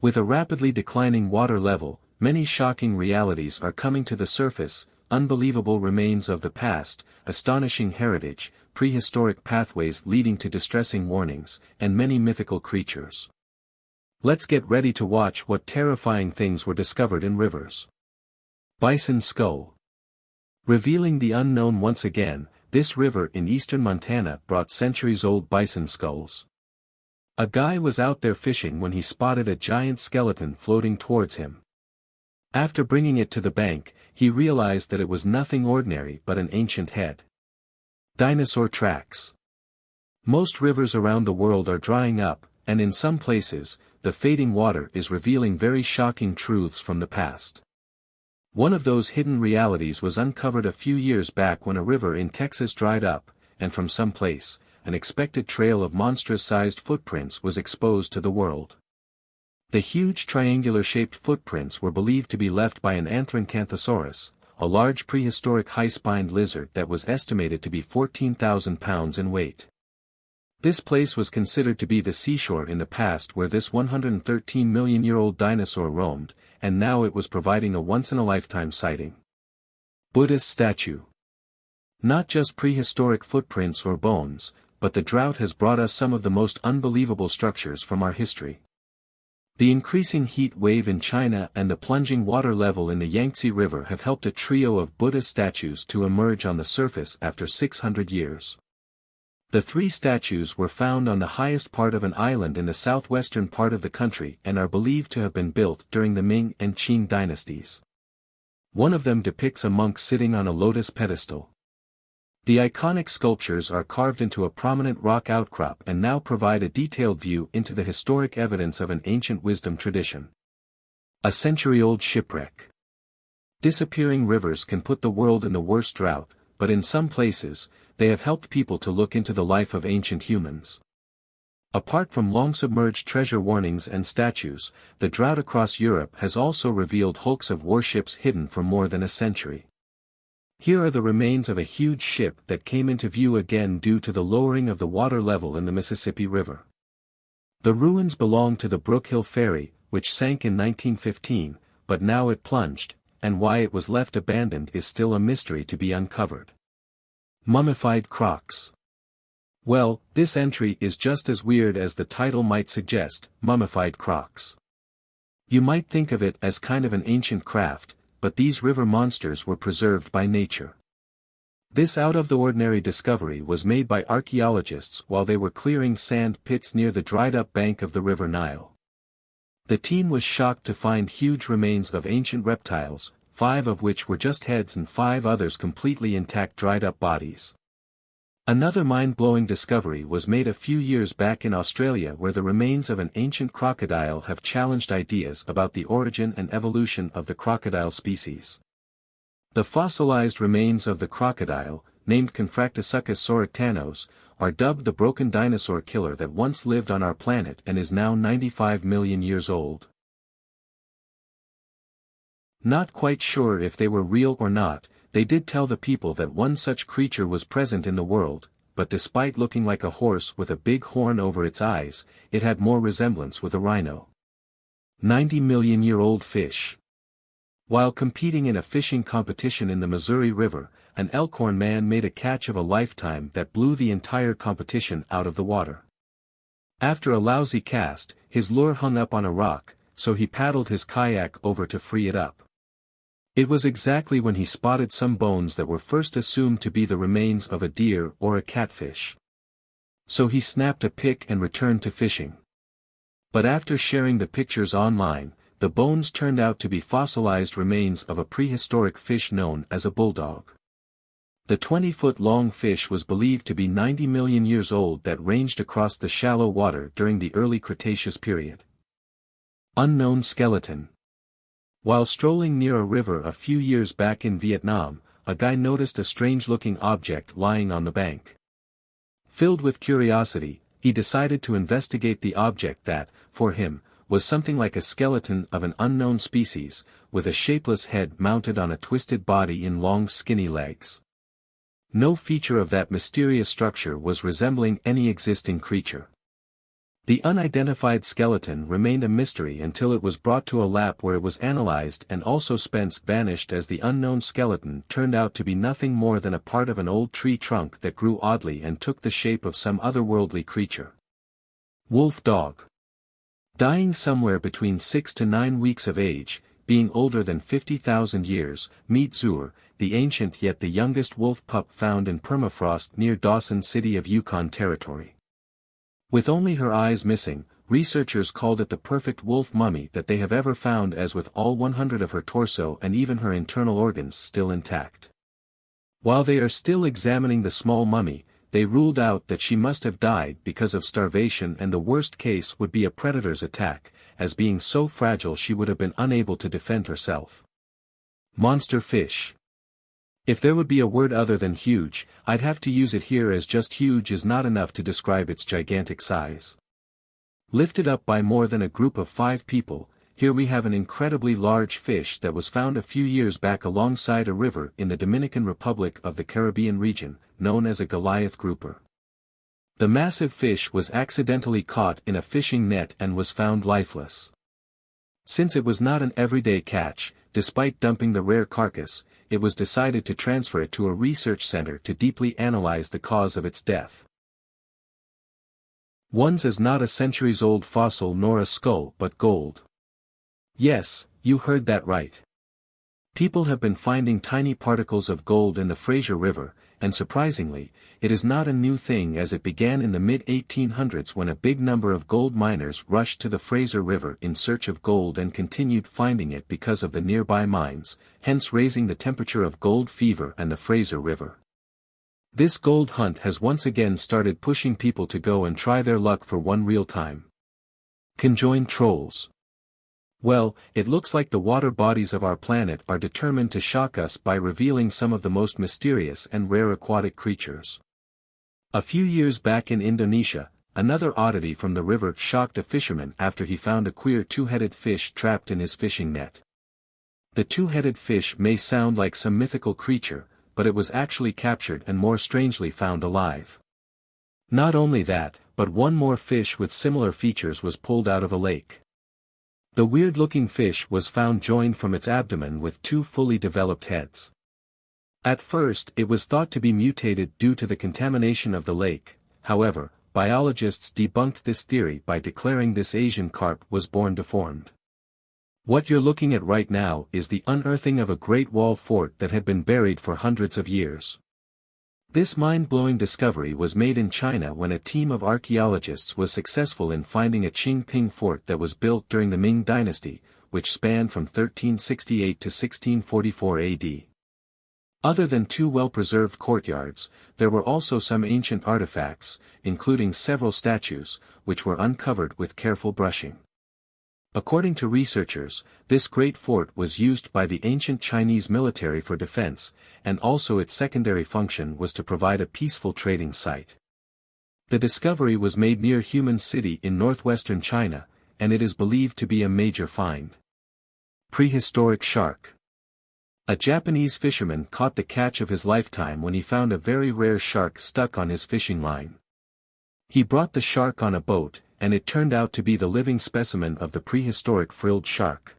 With a rapidly declining water level, many shocking realities are coming to the surface: unbelievable remains of the past, astonishing heritage, prehistoric pathways leading to distressing warnings, and many mythical creatures. Let's get ready to watch what terrifying things were discovered in rivers. Bison Skull. Revealing the unknown once again, this river in eastern Montana brought centuries-old bison skulls. A guy was out there fishing when he spotted a giant skeleton floating towards him. After bringing it to the bank, he realized that it was nothing ordinary but an ancient head. Dinosaur tracks. Most rivers around the world are drying up, and in some places, the fading water is revealing very shocking truths from the past. One of those hidden realities was uncovered a few years back when a river in Texas dried up, and from some place, an unexpected trail of monstrous-sized footprints was exposed to the world. The huge triangular-shaped footprints were believed to be left by an Anthracanthrosaurus, a large prehistoric high-spined lizard that was estimated to be 14,000 pounds in weight. This place was considered to be the seashore in the past where this 113-million-year-old dinosaur roamed, and now it was providing a once-in-a-lifetime sighting. Buddha's statue. Not just prehistoric footprints or bones, but the drought has brought us some of the most unbelievable structures from our history. The increasing heat wave in China and the plunging water level in the Yangtze River have helped a trio of Buddha statues to emerge on the surface after 600 years. The three statues were found on the highest part of an island in the southwestern part of the country and are believed to have been built during the Ming and Qing dynasties. One of them depicts a monk sitting on a lotus pedestal. The iconic sculptures are carved into a prominent rock outcrop and now provide a detailed view into the historic evidence of an ancient wisdom tradition. A century-old shipwreck. Disappearing rivers can put the world in the worst drought, but in some places, they have helped people to look into the life of ancient humans. Apart from long-submerged treasure warnings and statues, the drought across Europe has also revealed hulks of warships hidden for more than a century. Here are the remains of a huge ship that came into view again due to the lowering of the water level in the Mississippi River. The ruins belong to the Brook Hill Ferry, which sank in 1915, but now it plunged, and why it was left abandoned is still a mystery to be uncovered. Mummified Crocs. Well, this entry is just as weird as the title might suggest, Mummified Crocs. You might think of it as kind of an ancient craft, but these river monsters were preserved by nature. This out-of-the-ordinary discovery was made by archaeologists while they were clearing sand pits near the dried-up bank of the River Nile. The team was shocked to find huge remains of ancient reptiles, 5 of which were just heads and 5 others completely intact dried-up bodies. Another mind-blowing discovery was made a few years back in Australia where the remains of an ancient crocodile have challenged ideas about the origin and evolution of the crocodile species. The fossilized remains of the crocodile, named Confractosuchus saurectanos, are dubbed the broken dinosaur killer that once lived on our planet and is now 95 million years old. Not quite sure if they were real or not, they did tell the people that one such creature was present in the world, but despite looking like a horse with a big horn over its eyes, it had more resemblance with a rhino. 90-million-year-old fish. While competing in a fishing competition in the Missouri River, an Elkhorn man made a catch of a lifetime that blew the entire competition out of the water. After a lousy cast, his lure hung up on a rock, so he paddled his kayak over to free it up. It was exactly when he spotted some bones that were first assumed to be the remains of a deer or a catfish. So he snapped a pic and returned to fishing. But after sharing the pictures online, the bones turned out to be fossilized remains of a prehistoric fish known as a bulldog. The 20-foot-long fish was believed to be 90 million years old that ranged across the shallow water during the early Cretaceous period. Unknown skeleton. While strolling near a river a few years back in Vietnam, a guy noticed a strange-looking object lying on the bank. Filled with curiosity, he decided to investigate the object that, for him, was something like a skeleton of an unknown species, with a shapeless head mounted on a twisted body in long skinny legs. No feature of that mysterious structure was resembling any existing creature. The unidentified skeleton remained a mystery until it was brought to a lab where it was analyzed, and also Spence vanished as the unknown skeleton turned out to be nothing more than a part of an old tree trunk that grew oddly and took the shape of some otherworldly creature. Wolf dog. Dying somewhere between 6 to 9 weeks of age, being older than 50,000 years, meet Zur, the ancient yet the youngest wolf pup found in permafrost near Dawson City of Yukon Territory. With only her eyes missing, researchers called it the perfect wolf mummy that they have ever found, as with all 100 of her torso and even her internal organs still intact. While they are still examining the small mummy, they ruled out that she must have died because of starvation, and the worst case would be a predator's attack, as being so fragile she would have been unable to defend herself. Monster fish. If there would be a word other than huge, I'd have to use it here, as just huge is not enough to describe its gigantic size. Lifted up by more than a group of 5 people, here we have an incredibly large fish that was found a few years back alongside a river in the Dominican Republic of the Caribbean region, known as a Goliath grouper. The massive fish was accidentally caught in a fishing net and was found lifeless. Since it was not an everyday catch, despite dumping the rare carcass, it was decided to transfer it to a research center to deeply analyze the cause of its death. One's is not a centuries-old fossil nor a skull but gold. Yes, you heard that right. People have been finding tiny particles of gold in the Fraser River, and surprisingly, it is not a new thing, as it began in the mid-1800s when a big number of gold miners rushed to the Fraser River in search of gold and continued finding it because of the nearby mines, hence raising the temperature of gold fever and the Fraser River. This gold hunt has once again started pushing people to go and try their luck for one real time. Conjoined trolls. Well, it looks like the water bodies of our planet are determined to shock us by revealing some of the most mysterious and rare aquatic creatures. A few years back in Indonesia, another oddity from the river shocked a fisherman after he found a queer two-headed fish trapped in his fishing net. The two-headed fish may sound like some mythical creature, but it was actually captured and more strangely found alive. Not only that, but one more fish with similar features was pulled out of a lake. The weird-looking fish was found joined from its abdomen with 2 fully developed heads. At first it was thought to be mutated due to the contamination of the lake. However, biologists debunked this theory by declaring this Asian carp was born deformed. What you're looking at right now is the unearthing of a Great Wall fort that had been buried for hundreds of years. This mind-blowing discovery was made in China when a team of archaeologists was successful in finding a Qingping fort that was built during the Ming dynasty, which spanned from 1368 to 1644 AD. Other than 2 well-preserved courtyards, there were also some ancient artifacts, including several statues, which were uncovered with careful brushing. According to researchers, this great fort was used by the ancient Chinese military for defense, and also its secondary function was to provide a peaceful trading site. The discovery was made near Human City in northwestern China, and it is believed to be a major find. Prehistoric shark. A Japanese fisherman caught the catch of his lifetime when he found a very rare shark stuck on his fishing line. He brought the shark on a boat, and it turned out to be the living specimen of the prehistoric frilled shark.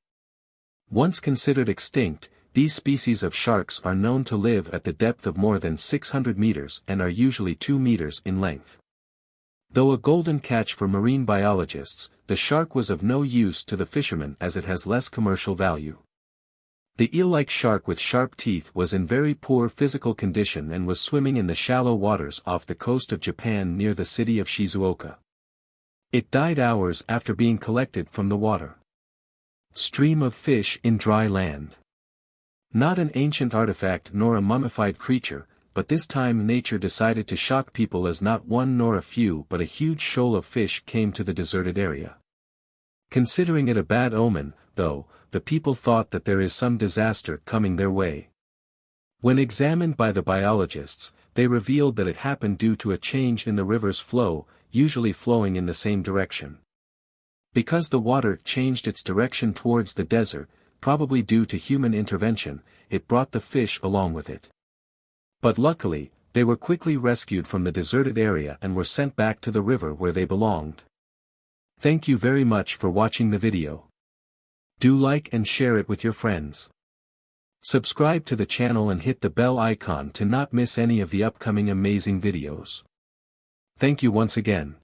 Once considered extinct, these species of sharks are known to live at the depth of more than 600 meters and are usually 2 meters in length. Though a golden catch for marine biologists, the shark was of no use to the fishermen as it has less commercial value. The eel-like shark with sharp teeth was in very poor physical condition and was swimming in the shallow waters off the coast of Japan near the city of Shizuoka. It died hours after being collected from the water. Stream of fish in dry land. Not an ancient artifact nor a mummified creature, but this time nature decided to shock people as not one nor a few but a huge shoal of fish came to the deserted area. Considering it a bad omen, though, the people thought that there is some disaster coming their way. When examined by the biologists, they revealed that it happened due to a change in the river's flow, usually flowing in the same direction. Because the water changed its direction towards the desert, probably due to human intervention, it brought the fish along with it. But luckily, they were quickly rescued from the deserted area and were sent back to the river where they belonged. Thank you very much for watching the video. Do like and share it with your friends. Subscribe to the channel and hit the bell icon to not miss any of the upcoming amazing videos. Thank you once again.